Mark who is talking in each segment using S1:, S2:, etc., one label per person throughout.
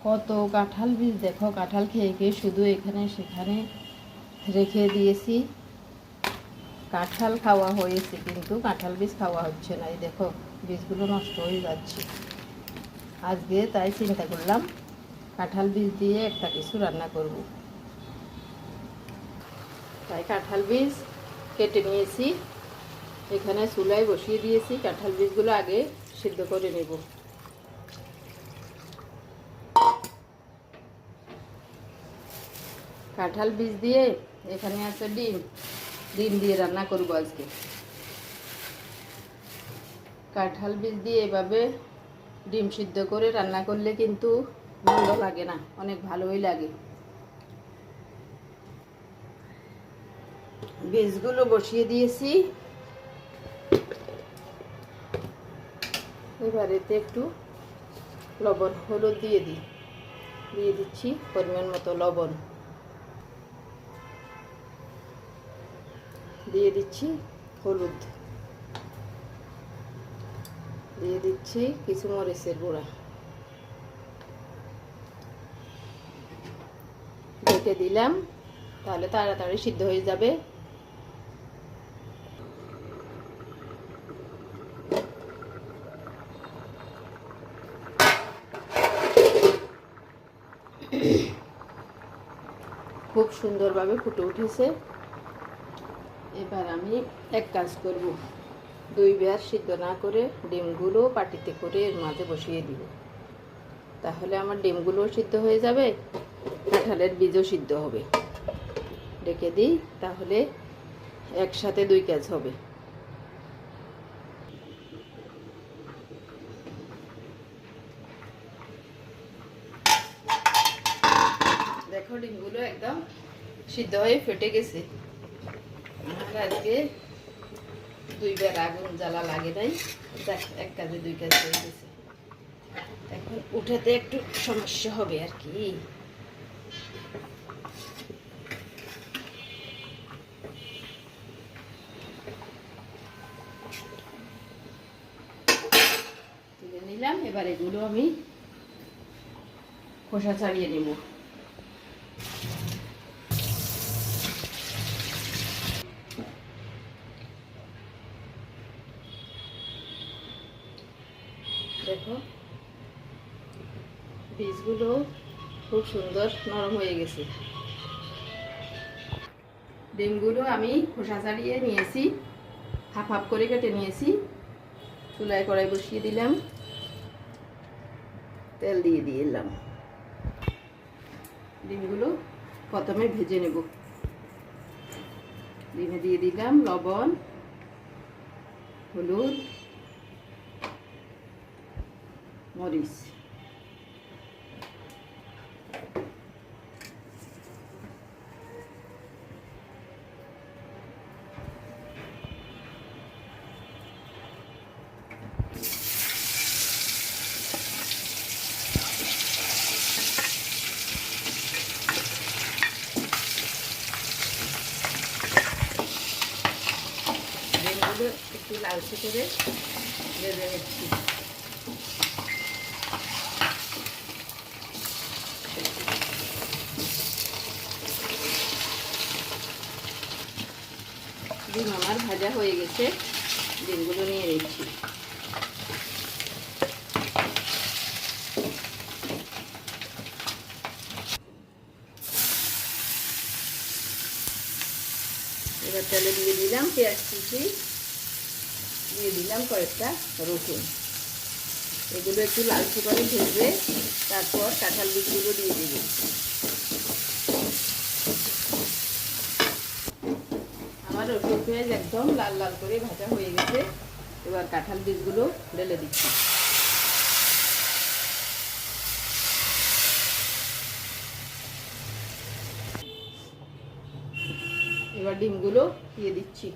S1: কত কাঁঠাল বীজ দেখো, কাঁঠাল খেয়ে খেয়ে শুধু এখানে সেখানে রেখে দিয়েছি। কাঁঠাল খাওয়া হয়েছে কিন্তু কাঁঠাল বীজ খাওয়া হচ্ছে না। এই দেখো বীজগুলো নষ্ট হয়ে যাচ্ছে। আজকে তাই চিন্তা করলাম কাঁঠাল বীজ দিয়ে একটা কিছু রান্না করব। তাই কাঁঠাল বীজ কেটে নিয়েছি, এখানে চুলায় বসিয়ে দিয়েছি। কাঁঠাল বীজগুলো আগে সিদ্ধ করে নেব। কাঁঠাল বীজ দিয়ে এখানে আছে ডিম, ডিম দিয়ে রান্না করব আজকে। কাঁঠাল বীজ দিয়ে এভাবে ডিম সিদ্ধ করে রান্না করলে কিন্তু মন্দ লাগে না, অনেক ভালোই লাগে। বীজগুলো বসিয়ে দিয়েছি, এবার এতে একটু লবণ হলুদ দিয়ে দিচ্ছি পরিমাণ মতো লবণ, দিয়ে দিচ্ছি হলুদ, দিয়ে দিচ্ছি কিছু মরিচের গুঁড়া, ঢেকে দিলাম, তাহলে তাড়াতাড়ি সিদ্ধ হয়ে যাবে। খুব সুন্দরভাবে ফুটে উঠেছে। এবার আমি এক কাজ করব, দুইবার সিদ্ধ না করে ডিমগুলো পাটিতে করে এর মাঝে বসিয়ে দিব। তাহলে আমার ডিমগুলো সিদ্ধ হয়ে যাবে, কাঁঠালের বীজও সিদ্ধ হবে। রেখে দিই, তাহলে একসাথে দুই কাজ হবে। দেখো ডিমগুলো একদম সিদ্ধ হয়ে ফেটে গেছে। আমার আজকে দুইবার আগুন জ্বালা লাগে নাই, এক কাজে দুই কাজ হয়ে গেছে। এখন উঠাতে একটু সমস্যা হবে আর কি। তুলে নিলাম, এবার এগুলো আমি খোসা ছাড়িয়ে নেব। দেখো বীজগুলো খুব সুন্দর নরম হয়ে গেছে। ডিমগুলো আমি খোসা ছাড়িয়ে নিয়েছি, হাফ হাফ করে কেটে নিয়েছি। চুলায় কড়াই বসিয়ে দিলাম, তেল দিয়ে দিলাম। ডিমগুলো প্রথমে ভেজে নেব। ডিমে দিয়ে দিলাম লবণ, হলুদ, মরিচ, ডিমগুলো একটু লালচে করে ভেজে নিচ্ছি। ডিম আমার ভাজা হয়ে গেছে, ডিমগুলো নিয়ে নিচ্ছি। এবার তেলে দিয়ে দিলাম পেঁয়াজ কুচি, দিয়ে দিলাম কয়েকটা রসুন। এগুলো একটু লালচে করে ভেজে তারপর কাঁঠাল বীজগুলো দিয়ে দিব। আমার রসুন পেঁয়াজ একদম লাল লাল করে ভাজা হয়ে গেছে। এবার কাঁঠাল বীজগুলো ঢেলে দিচ্ছি। এবার ডিমগুলো দিয়ে দিচ্ছি।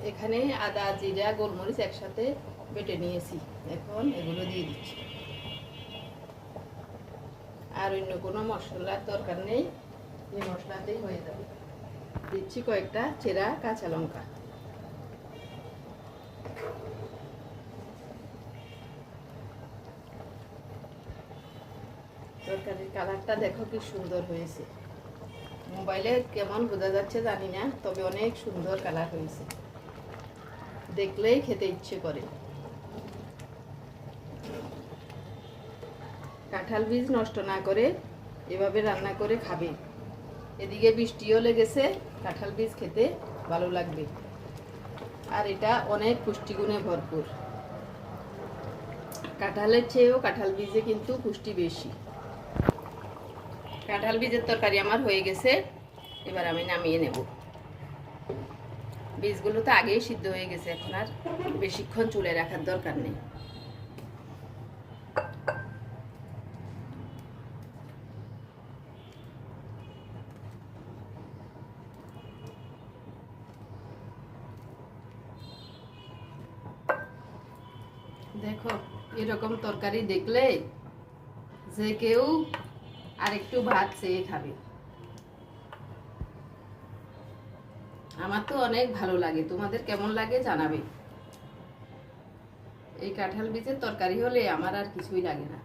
S1: এখানে আদা, জিরা, গোলমরিচ একসাথে বেটে নিয়েছি, এখন এগুলো দিয়ে দিচ্ছি। আর অন্য কোনো মশলার দরকার নেই, এই মশলাতেই হয়ে যাবে। দিচ্ছি কয়েকটা চেরা কাঁচা লঙ্কা। তরকারির কালারটা দেখো কি সুন্দর হয়েছে। মোবাইলে কেমন বোঝা যাচ্ছে জানি না, তবে অনেক সুন্দর কালার হয়েছে, দেখলেই খেতে ইচ্ছে করে। কাঁঠাল বীজ নষ্ট না করে এভাবে রান্না করে খাবে। এদিকে বৃষ্টিও লেগেছে, কাঁঠাল বীজ খেতে ভালো লাগবে। আর এটা অনেক পুষ্টিগুণে ভরপুর। কাঁঠালের চেয়েও কাঁঠাল বীজে কিন্তু পুষ্টি বেশি। কাঁঠাল বীজের তরকারি আমার হয়ে গেছে, এবার আমি নামিয়ে নেব। বীজগুলো তো আগেই সিদ্ধ হয়ে গেছে, এখন আর বেশিক্ষণ চুলে রাখার দরকার নেই। দেখো এরকম তরকারি দেখলে যে কেউ আর একটু ভাত চেয়ে খাবে। আমার তো অনেক ভালো লাগে, তোমাদের কেমন লাগে জানাবে। এই কাঁঠাল বীজের তরকারি হলে আমার আর কিছুই লাগে না।